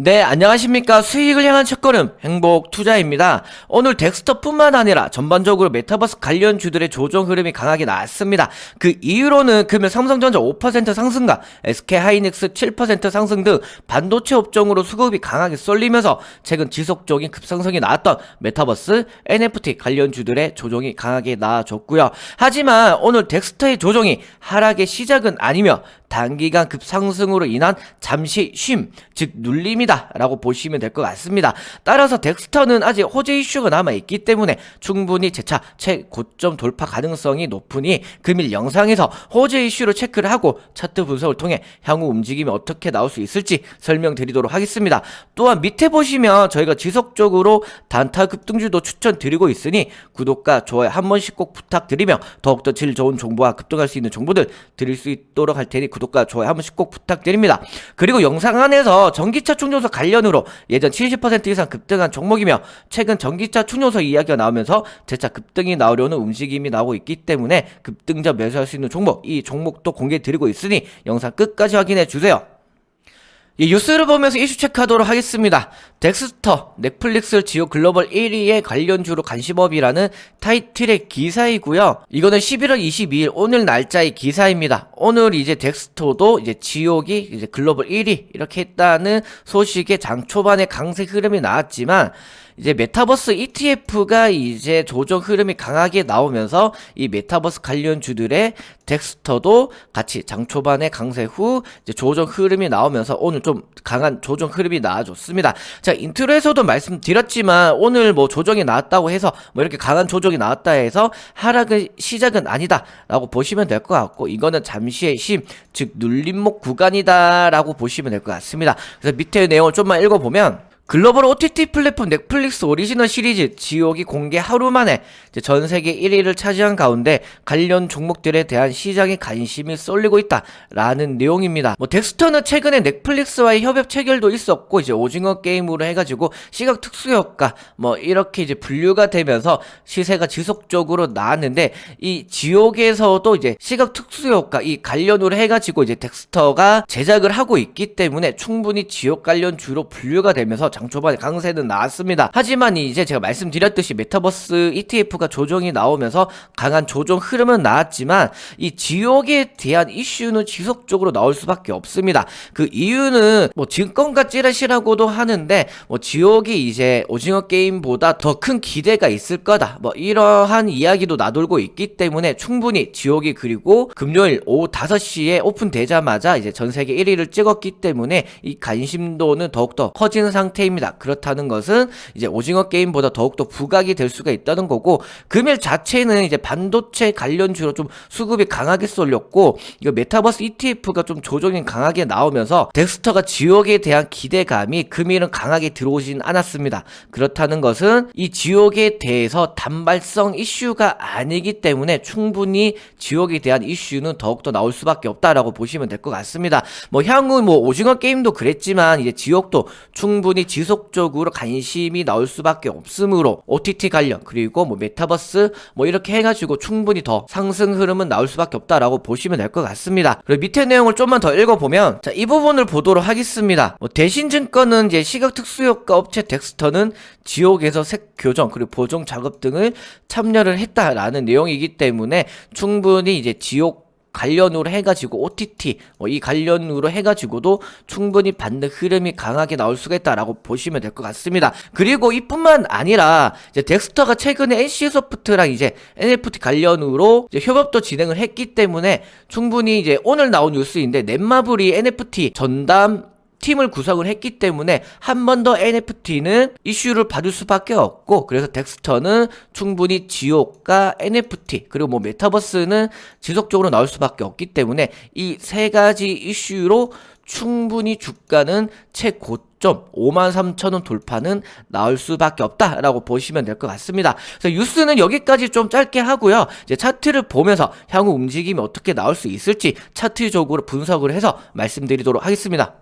네, 안녕하십니까. 수익을 향한 첫걸음 행복투자입니다. 오늘 덱스터뿐만 아니라 전반적으로 메타버스 관련주들의 조정 흐름이 강하게 나왔습니다. 그 이유로는 금일 삼성전자 5% 상승과 SK하이닉스 7% 상승 등 반도체 업종으로 수급이 강하게 쏠리면서 최근 지속적인 급상승이 나왔던 메타버스, NFT 관련주들의 조정이 강하게 나와줬고요. 하지만 오늘 덱스터의 조정이 하락의 시작은 아니며 단기간 급상승으로 인한 잠시 쉼, 즉 눌림이다 라고 보시면 될 것 같습니다. 따라서 덱스터는 아직 호재 이슈가 남아있기 때문에 충분히 재차 최고점 돌파 가능성이 높으니 금일 영상에서 호재 이슈로 체크를 하고 차트 분석을 통해 향후 움직임이 어떻게 나올 수 있을지 설명드리도록 하겠습니다. 또한 밑에 보시면 저희가 지속적으로 단타 급등주도 추천드리고 있으니 구독과 좋아요 한 번씩 꼭 부탁드리며 더욱더 질 좋은 정보와 급등할 수 있는 정보들 드릴 수 있도록 할 테니 구독과 좋아요 한 번씩 꼭 부탁드립니다. 그리고 영상 안에서 전기차 충전소 관련으로 예전 70% 이상 급등한 종목이며 최근 전기차 충전소 이야기가 나오면서 재차 급등이 나오려는 움직임이 나오고 있기 때문에 급등자 매수할 수 있는 종목, 이 종목도 공개해 드리고 있으니 영상 끝까지 확인해 주세요. 이 뉴스를 보면서 이슈 체크하도록 하겠습니다. 덱스터, 넷플릭스 지오 글로벌 1위의 관련주로 관심업이라는 타이틀의 기사이고요. 이거는 11월 22일 오늘 날짜의 기사입니다. 오늘 이제 덱스터도 이제 지옥이 이제 글로벌 1위 이렇게 했다는 소식에 장 초반에 강세 흐름이 나왔지만 이제 메타버스 ETF가 이제 조정 흐름이 강하게 나오면서 이 메타버스 관련주들의 덱스터도 같이 장 초반에 강세 후 이제 조정 흐름이 나오면서 오늘 좀 강한 조정 흐름이 나와줬습니다. 자, 인트로에서도 말씀드렸지만 오늘 뭐 조정이 나왔다고 해서 뭐 이렇게 강한 조정이 나왔다 해서 하락의 시작은 아니다 라고 보시면 될 것 같고, 이거는 잠시의 쉼, 즉 눌림목 구간이다 라고 보시면 될 것 같습니다. 그래서 밑에 내용을 좀만 읽어보면, 글로벌 OTT 플랫폼 넷플릭스 오리지널 시리즈 지옥이 공개 하루 만에 전 세계 1위를 차지한 가운데 관련 종목들에 대한 시장의 관심이 쏠리고 있다라는 내용입니다. 뭐 덱스터는 최근에 넷플릭스와의 협업 체결도 있었고, 이제 오징어 게임으로 해가지고 시각 특수 효과 뭐 이렇게 이제 분류가 되면서 시세가 지속적으로 나왔는데, 이 지옥에서도 이제 시각 특수 효과 이 관련으로 해가지고 이제 덱스터가 제작을 하고 있기 때문에 충분히 지옥 관련 주로 분류가 되면서 장초반에 강세는 나왔습니다. 하지만 이제 제가 말씀드렸듯이 메타버스 ETF가 조정이 나오면서 강한 조정 흐름은 나왔지만 이 지옥에 대한 이슈는 지속적으로 나올 수밖에 없습니다. 그 이유는 뭐 증권가 찌라시라고도 하는데, 뭐 지옥이 이제 오징어 게임보다 더 큰 기대가 있을 거다 뭐 이러한 이야기도 나돌고 있기 때문에 충분히 지옥이, 그리고 금요일 오후 5시에 오픈되자마자 이제 전 세계 1위를 찍었기 때문에 이 관심도는 더욱더 커지는 상태입니다. 그렇다는 것은 이제 오징어 게임보다 더욱더 부각이 될 수가 있다는 거고, 금일 자체는 이제 반도체 관련주로 좀 수급이 강하게 쏠렸고, 이거 메타버스 ETF가 좀 조정이 강하게 나오면서 덱스터가 지옥에 대한 기대감이 금일은 강하게 들어오진 않았습니다. 그렇다는 것은 이 지옥에 대해서 단발성 이슈가 아니기 때문에 충분히 지옥에 대한 이슈는 더욱더 나올 수밖에 없다라고 보시면 될 것 같습니다. 뭐 향후 뭐 오징어 게임도 그랬지만 이제 지옥도 충분히 지속적으로 관심이 나올 수밖에 없으므로 OTT 관련, 그리고 뭐 메타버스 뭐 이렇게 해가지고 충분히 더 상승 흐름은 나올 수밖에 없다라고 보시면 될 것 같습니다. 그리고 밑에 내용을 좀만 더 읽어보면, 자, 이 부분을 보도록 하겠습니다. 뭐 대신증권은 이제 시각특수효과 업체 덱스터는 지옥에서 색 교정 그리고 보정 작업 등을 참여를 했다라는 내용이기 때문에 충분히 이제 지옥 관련으로 해가지고 OTT 이 관련으로 해가지고도 충분히 받는 흐름이 강하게 나올 수가 있다라고 보시면 될 것 같습니다. 그리고 이뿐만 아니라 이제 덱스터가 최근에 NC소프트랑 이제 NFT 관련으로 이제 협업도 진행을 했기 때문에 충분히 이제 오늘 나온 뉴스인데, 넷마블이 NFT 전담 팀을 구성을 했기 때문에 한 번 더 NFT는 이슈를 받을 수밖에 없고, 그래서 덱스터는 충분히 지옥과 NFT 그리고 뭐 메타버스는 지속적으로 나올 수밖에 없기 때문에 이 세 가지 이슈로 충분히 주가는 최고점 53,000원 돌파는 나올 수밖에 없다라고 보시면 될 것 같습니다. 그래서 뉴스는 여기까지 좀 짧게 하고요. 이제 차트를 보면서 향후 움직임이 어떻게 나올 수 있을지 차트적으로 분석을 해서 말씀드리도록 하겠습니다.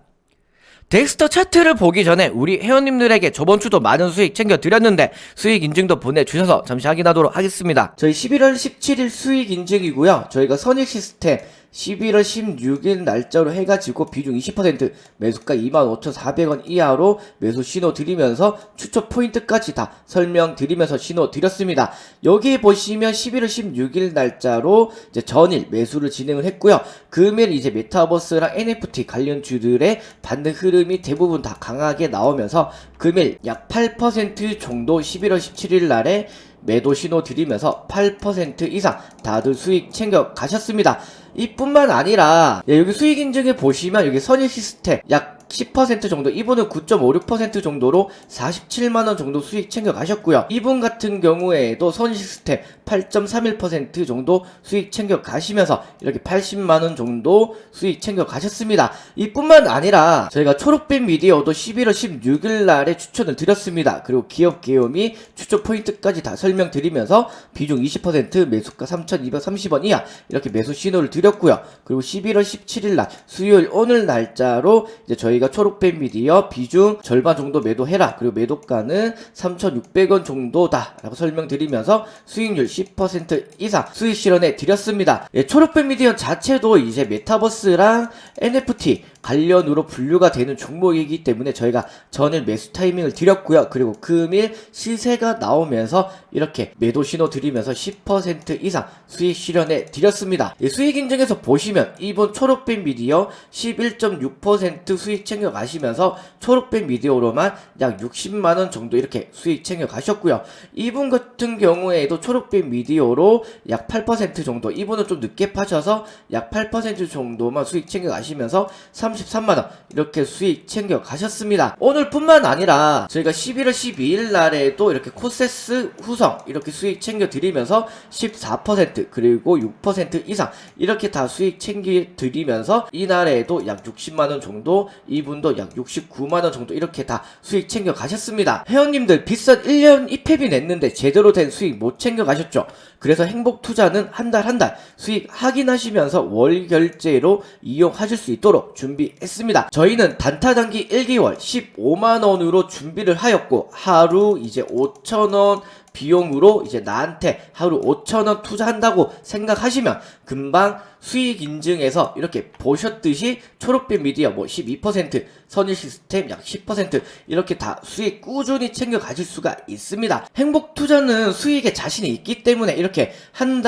덱스터 차트를 보기 전에 우리 회원님들에게 저번주도 많은 수익 챙겨드렸는데 수익 인증도 보내주셔서 잠시 확인하도록 하겠습니다. 저희 11월 17일 수익 인증이고요. 저희가 선익 시스템 11월 16일 날짜로 해가지고 비중 20% 매수가 25,400원 이하로 매수 신호 드리면서 추천 포인트까지 다 설명드리면서 신호 드렸습니다. 여기 보시면 11월 16일 날짜로 이제 전일 매수를 진행을 했고요. 금일 이제 메타버스랑 NFT 관련주들의 반등 흐름이 대부분 다 강하게 나오면서 금일 약 8% 정도 11월 17일 날에 매도 신호 드리면서 8% 이상 다들 수익 챙겨 가셨습니다. 이뿐만 아니라 여기 수익 인증에 보시면 여기 선일 시스템 약 10% 정도, 이분은 9.56% 정도로 47만원 정도 수익 챙겨 가셨고요. 이분 같은 경우에도 선일 시스템 8.31% 정도 수익 챙겨 가시면서 이렇게 80만원 정도 수익 챙겨 가셨습니다. 이뿐만 아니라 저희가 초록빛 미디어도 11월 16일 날에 추천을 드렸습니다. 그리고 기업 개요미 추천 포인트까지 다 설명드리면서 비중 20% 매수가 3,230원 이하 이렇게 매수 신호를 드렸고요. 그리고 11월 17일 날 수요일 오늘 날짜로 이제 저희가 초록빛 미디어 비중 절반 정도 매도해라. 그리고 매도가는 3,600원 정도다 라고 설명드리면서 수익률 10% 이상 수익 실현해 드렸습니다. 초록빛 미디어 자체도 이제 메타버스랑 NFT 관련으로 분류가 되는 종목이기 때문에 저희가 전일 매수 타이밍을 드렸고요. 그리고 금일 시세가 나오면서 이렇게 매도 신호 드리면서 10% 이상 수익 실현해 드렸습니다. 수익 인증에서 보시면 이번 초록빛 미디어 11.6% 수익 챙겨 가시면서 초록빛 미디어로만 약 60만원 정도 이렇게 수익 챙겨 가셨고요. 이분 같은 경우에도 초록빛 미디어로 약 8% 정도, 이분은 좀 늦게 파셔서 약 8% 정도만 수익 챙겨 가시면서 33만원 이렇게 수익 챙겨 가셨습니다. 오늘뿐만 아니라 저희가 11월 12일 날에도 이렇게 코세스 후성 이렇게 수익 챙겨 드리면서 14% 그리고 6% 이상 이렇게 다 수익 챙겨 드리면서 이날에도 약 60만원 정도, 이분도 약 69만원 정도 이렇게 다 수익 챙겨 가셨습니다. 회원님들 비싼 1년 입회비 냈는데 제대로 된 수익 못 챙겨 가셨죠? 그래서 행복투자는 한 달 한 달 수익 확인하시면서 월 결제로 이용하실 수 있도록 준비했습니다. 저희는 단타 단기 1개월 15만원으로 준비를 하였고 하루 이제 5,000원 비용으로 이제 나한테 하루 5,000원 투자한다고 생각하시면 금방 수익 인증에서 이렇게 보셨듯이 초록빛 미디어 뭐 12%, 선일 시스템 약 10% 이렇게 다 수익 꾸준히 챙겨 가실 수가 있습니다. 행복 투자는 수익에 자신이 있기 때문에 이렇게 한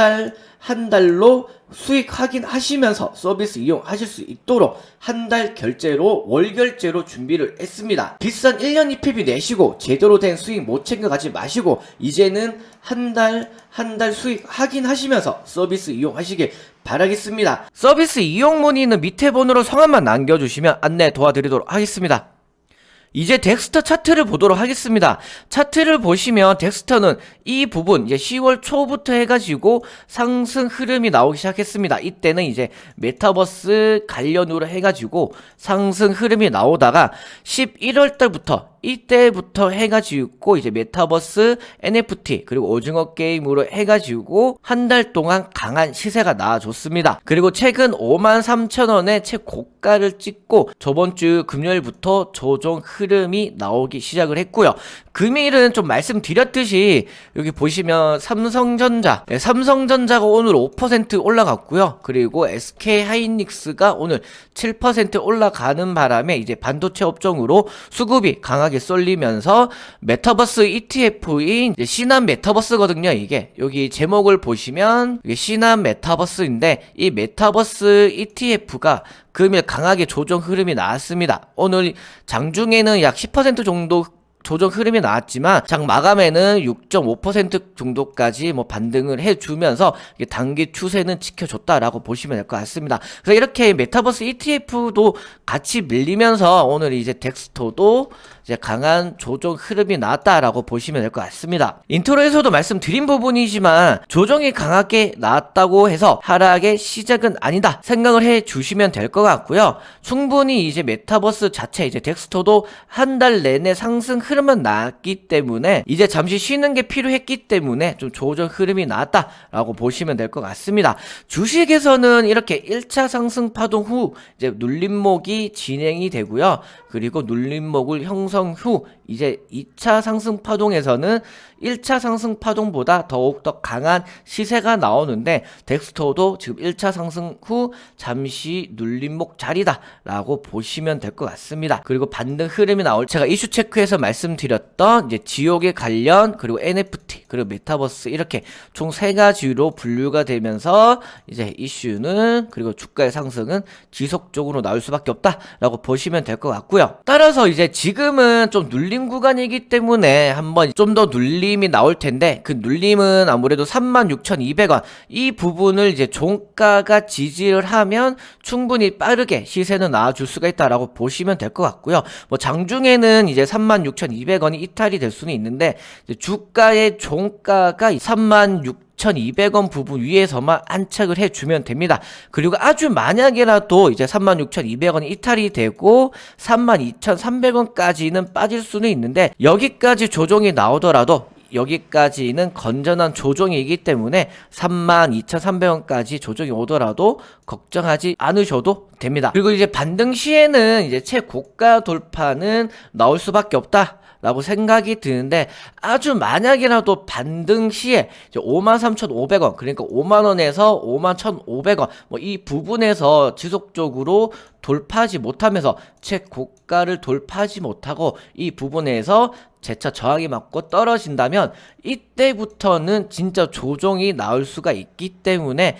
달로 수익 확인하시면서 서비스 이용하실 수 있도록 한 달 결제로 월 결제로 준비를 했습니다. 비싼 1년 입회비 내시고 제대로 된 수익 못 챙겨가지 마시고 이제는 한 달 수익 확인하시면서 서비스 이용하시길 바라겠습니다. 서비스 이용 문의는 밑에 번호로 성함만 남겨주시면 안내 도와드리도록 하겠습니다. 이제 덱스터 차트를 보도록 하겠습니다. 차트를 보시면 덱스터는 이 부분 이제 10월 초부터 해가지고 상승 흐름이 나오기 시작했습니다. 이때는 이제 메타버스 관련으로 해가지고 상승 흐름이 나오다가 11월 달부터 이때부터 해가지고 이제 메타버스, NFT 그리고 오징어 게임으로 해가지고 한 달 동안 강한 시세가 나와줬습니다. 그리고 최근 53,000원의 최고가를 찍고 저번주 금요일부터 조정 흐름이 나오기 시작을 했고요. 금일은 좀 말씀드렸듯이 여기 보시면 삼성전자가 오늘 5% 올라갔고요. 그리고 SK하이닉스가 오늘 7% 올라가는 바람에 이제 반도체 업종으로 수급이 강하게 쏠리면서 메타버스 ETF인 신한 메타버스거든요. 이게 여기 제목을 보시면 이게 신한 메타버스인데 이 메타버스 ETF가 금일 강하게 조정 흐름이 나왔습니다. 오늘 장중에는 약 10% 정도 조정 흐름이 나왔지만 장 마감에는 6.5% 정도까지 뭐 반등을 해주면서 단기 추세는 지켜줬다라고 보시면 될 것 같습니다. 그래서 이렇게 메타버스 ETF도 같이 밀리면서 오늘 이제 덱스터도 이제 강한 조정 흐름이 나왔다라고 보시면 될 것 같습니다. 인트로에서도 말씀드린 부분이지만 조정이 강하게 나왔다고 해서 하락의 시작은 아니다 생각을 해 주시면 될 것 같고요. 충분히 이제 메타버스 자체 이제 덱스터도 한 달 내내 상승 흐름은 나왔기 때문에 이제 잠시 쉬는 게 필요했기 때문에 좀 조정 흐름이 나왔다라고 보시면 될 것 같습니다. 주식에서는 이렇게 1차 상승 파동 후 이제 눌림목이 진행이 되고요. 그리고 눌림목을 형성 상승 후 이제 2차 상승 파동에서는 1차 상승 파동보다 더욱더 강한 시세가 나오는데 덱스터도 지금 1차 상승 후 잠시 눌림목 자리다 라고 보시면 될 것 같습니다. 그리고 반등 흐름이 나올 제가 이슈 체크에서 말씀드렸던 이제 지옥의 관련 그리고 NFT 그리고 메타버스 이렇게 총 3가지로 분류가 되면서 이제 이슈는 그리고 주가의 상승은 지속적으로 나올 수밖에 없다 라고 보시면 될 것 같고요. 따라서 이제 지금은 좀 눌림 구간이기 때문에 한번 좀 더 눌림이 나올 텐데 그 눌림은 아무래도 36,200원 이 부분을 이제 종가가 지지를 하면 충분히 빠르게 시세는 나와줄 수가 있다라고 보시면 될 것 같고요. 뭐 장중에는 이제 36,200원이 이탈이 될 수는 있는데 이제 주가의 종가가 36,200원 부분 위에서만 안착을 해주면 됩니다. 그리고 아주 만약에라도 이제 36,200원이 이탈이 되고 32,300원까지는 빠질 수는 있는데 여기까지 조정이 나오더라도 여기까지는 건전한 조정이기 때문에 32,300원까지 조정이 오더라도 걱정하지 않으셔도 됩니다. 그리고 이제 반등 시에는 이제 최고가 돌파는 나올 수밖에 없다 라고 생각이 드는데 아주 만약이라도 반등 시에 53,500원 그러니까 5만원에서 51,500원 뭐 이 부분에서 지속적으로 돌파하지 못하면서 최고가를 돌파하지 못하고 이 부분에서 재차 저항이 맞고 떨어진다면 이때부터는 진짜 조정이 나올 수가 있기 때문에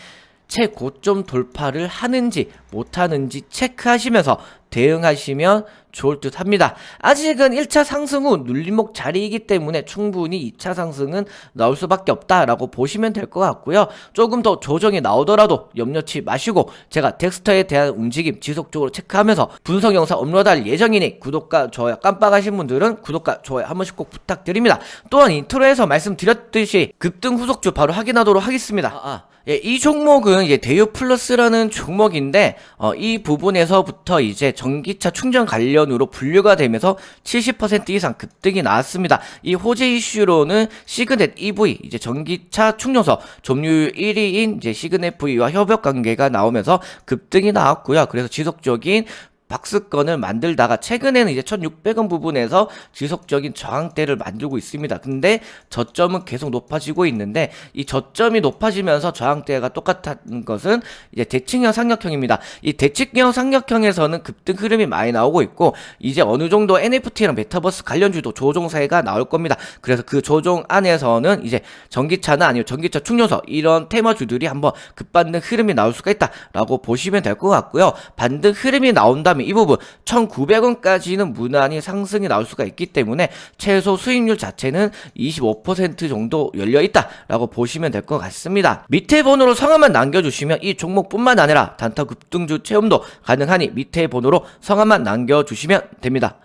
최고점 돌파를 하는지 못하는지 체크하시면서 대응하시면 좋을 듯 합니다. 아직은 1차 상승 후 눌림목 자리이기 때문에 충분히 2차 상승은 나올 수밖에 없다라고 보시면 될 것 같고요. 조금 더 조정이 나오더라도 염려치 마시고 제가 덱스터에 대한 움직임 지속적으로 체크하면서 분석 영상 업로드할 예정이니 구독과 좋아요 깜빡하신 분들은 구독과 좋아요 한 번씩 꼭 부탁드립니다. 또한 인트로에서 말씀드렸듯이 급등 후속주 바로 확인하도록 하겠습니다. 예, 이 종목은 이제 대유 플러스라는 종목인데 이 부분에서부터 이제 전기차 충전 관련으로 분류가 되면서 70% 이상 급등이 나왔습니다. 이 호재 이슈로는 시그넷 EV 이제 전기차 충전소 점유율 1위인 이제 시그넷 V와 협업 관계가 나오면서 급등이 나왔고요. 그래서 지속적인 박스권을 만들다가 최근에는 이제 1,600원 부분에서 지속적인 저항대를 만들고 있습니다. 근데 저점은 계속 높아지고 있는데 이 저점이 높아지면서 저항대가 똑같은 것은 이제 대칭형 상력형입니다. 이 대칭형 상력형에서는 급등 흐름이 많이 나오고 있고 이제 어느 정도 NFT랑 메타버스 관련주도 조종사가 나올 겁니다. 그래서 그 조종 안에서는 이제 전기차나 아니면 전기차 충전소 이런 테마주들이 한번 급반등 흐름이 나올 수가 있다라고 보시면 될 것 같고요. 반등 흐름이 나온다면 이 부분 1,900원까지는 무난히 상승이 나올 수가 있기 때문에 최소 수익률 자체는 25% 정도 열려있다라고 보시면 될 것 같습니다. 밑에 번호로 성함만 남겨주시면 이 종목뿐만 아니라 단타 급등주 체험도 가능하니 밑에 번호로 성함만 남겨주시면 됩니다.